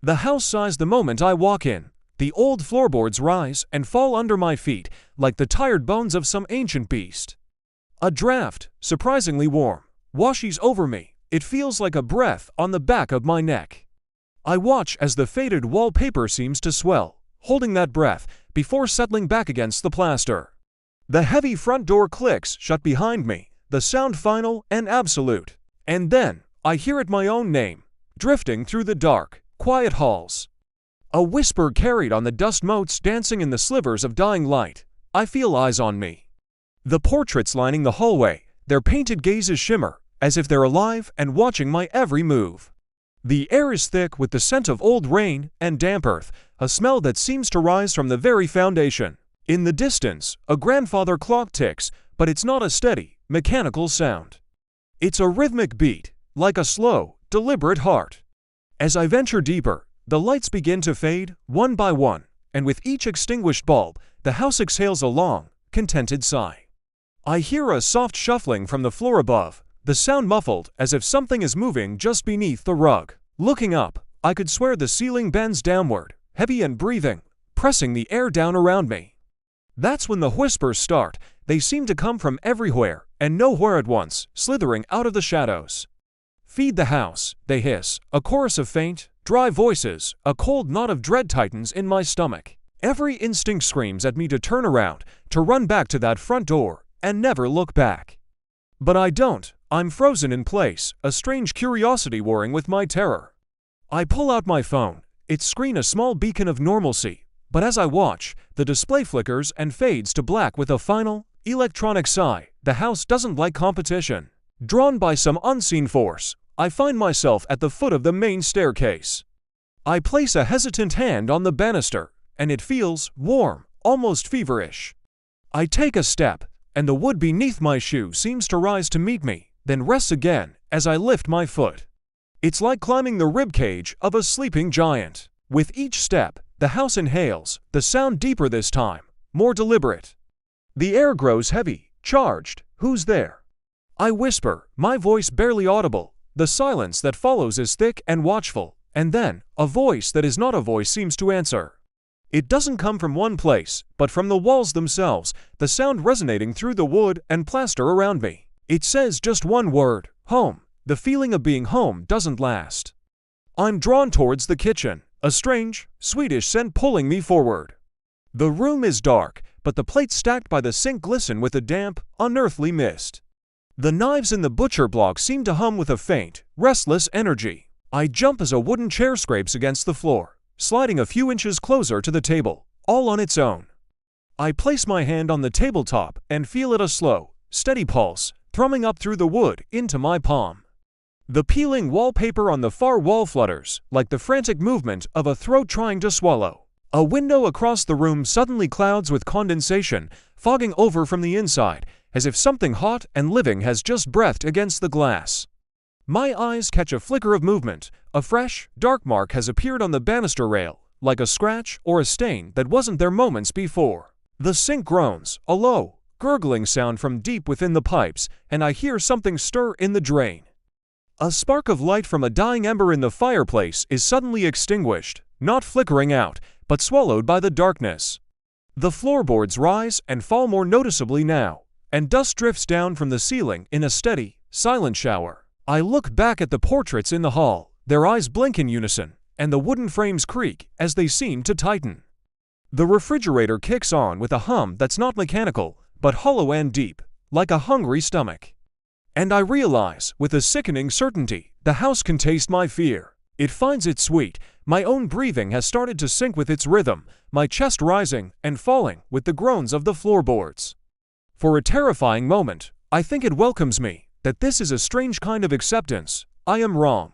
The house sighs the moment I walk in. The old floorboards rise and fall under my feet like the tired bones of some ancient beast. A draft, surprisingly warm, washes over me. It feels like a breath on the back of my neck. I watch as the faded wallpaper seems to swell, holding that breath before settling back against the plaster. The heavy front door clicks shut behind me, the sound final and absolute. And then, I hear it my own name, drifting through the dark, quiet halls. A whisper carried on the dust motes dancing in the slivers of dying light. I feel eyes on me. The portraits lining the hallway, their painted gazes shimmer, as if they're alive and watching my every move. The air is thick with the scent of old rain and damp earth, a smell that seems to rise from the very foundation. In the distance, a grandfather clock ticks, but it's not a steady, mechanical sound. It's a rhythmic beat, like a slow, deliberate heart. As I venture deeper, the lights begin to fade, one by one, and with each extinguished bulb, the house exhales a long, contented sigh. I hear a soft shuffling from the floor above, the sound muffled as if something is moving just beneath the rug. Looking up, I could swear the ceiling bends downward, heavy and breathing, pressing the air down around me. That's when the whispers start. They seem to come from everywhere and nowhere at once, slithering out of the shadows. "Feed the house," they hiss, a chorus of faint, dry voices. A cold knot of dread tightens in my stomach. Every instinct screams at me to turn around, to run back to that front door, and never look back. But I don't. I'm frozen in place, a strange curiosity warring with my terror. I pull out my phone, its screen a small beacon of normalcy, but as I watch, the display flickers and fades to black with a final, electronic sigh. The house doesn't like competition. Drawn by some unseen force, I find myself at the foot of the main staircase. I place a hesitant hand on the banister, and it feels warm, almost feverish. I take a step, and the wood beneath my shoe seems to rise to meet me, then rests again as I lift my foot. It's like climbing the ribcage of a sleeping giant. With each step, the house inhales, the sound deeper this time, more deliberate. The air grows heavy, charged. "Who's there?" I whisper, my voice barely audible. The silence that follows is thick and watchful, and then, a voice that is not a voice seems to answer. It doesn't come from one place, but from the walls themselves, the sound resonating through the wood and plaster around me. It says just one word: home. The feeling of being home doesn't last. I'm drawn towards the kitchen, a strange, sweetish scent pulling me forward. The room is dark, but the plates stacked by the sink glisten with a damp, unearthly mist. The knives in the butcher block seem to hum with a faint, restless energy. I jump as a wooden chair scrapes against the floor, sliding a few inches closer to the table, all on its own. I place my hand on the tabletop and feel it a slow, steady pulse, thrumming up through the wood into my palm. The peeling wallpaper on the far wall flutters, like the frantic movement of a throat trying to swallow. A window across the room suddenly clouds with condensation, fogging over from the inside, as if something hot and living has just breathed against the glass. My eyes catch a flicker of movement. A fresh, dark mark has appeared on the banister rail, like a scratch or a stain that wasn't there moments before. The sink groans, a low, gurgling sound from deep within the pipes, and I hear something stir in the drain. A spark of light from a dying ember in the fireplace is suddenly extinguished, not flickering out, but swallowed by the darkness. The floorboards rise and fall more noticeably now, and dust drifts down from the ceiling in a steady, silent shower. I look back at the portraits in the hall, their eyes blink in unison, and the wooden frames creak as they seem to tighten. The refrigerator kicks on with a hum that's not mechanical, but hollow and deep, like a hungry stomach. And I realize, with a sickening certainty, the house can taste my fear. It finds it sweet. My own breathing has started to sync with its rhythm, my chest rising and falling with the groans of the floorboards. For a terrifying moment, I think it welcomes me, that this is a strange kind of acceptance. I am wrong.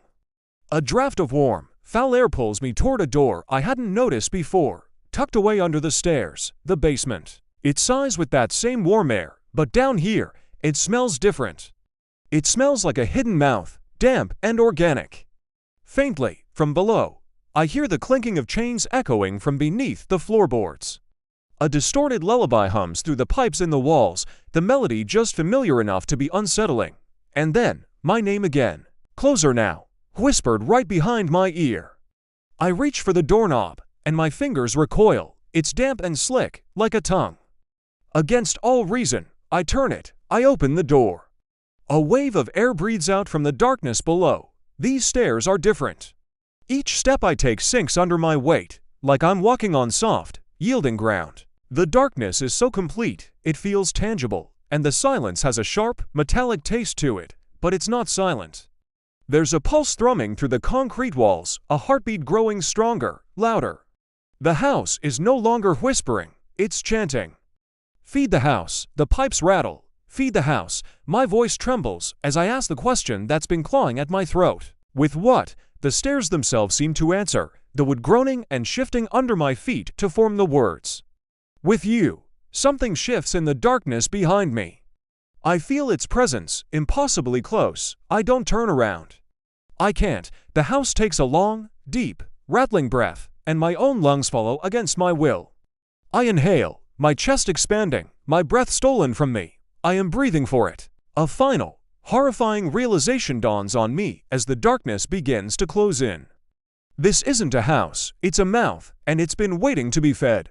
A draft of warm, foul air pulls me toward a door I hadn't noticed before, tucked away under the stairs, the basement. It sighs with that same warm air, but down here, it smells different. It smells like a hidden mouth, damp and organic. Faintly, from below, I hear the clinking of chains echoing from beneath the floorboards. A distorted lullaby hums through the pipes in the walls, the melody just familiar enough to be unsettling. And then, my name again, closer now, whispered right behind my ear. I reach for the doorknob, and my fingers recoil. It's damp and slick, like a tongue. Against all reason, I turn it. I open the door. A wave of air breathes out from the darkness below. These stairs are different. Each step I take sinks under my weight, like I'm walking on soft, yielding ground. The darkness is so complete, it feels tangible, and the silence has a sharp, metallic taste to it, but it's not silent. There's a pulse thrumming through the concrete walls, a heartbeat growing stronger, louder. The house is no longer whispering, it's chanting. Feed the house, the pipes rattle. Feed the house, my voice trembles as I ask the question that's been clawing at my throat. With what? The stairs themselves seem to answer, the wood groaning and shifting under my feet to form the words. With you. Something shifts in the darkness behind me. I feel its presence, impossibly close. I don't turn around. I can't. The house takes a long, deep, rattling breath, and my own lungs follow against my will. I inhale, my chest expanding, my breath stolen from me. I am breathing for it. A final, horrifying realization dawns on me as the darkness begins to close in. This isn't a house, it's a mouth, and it's been waiting to be fed.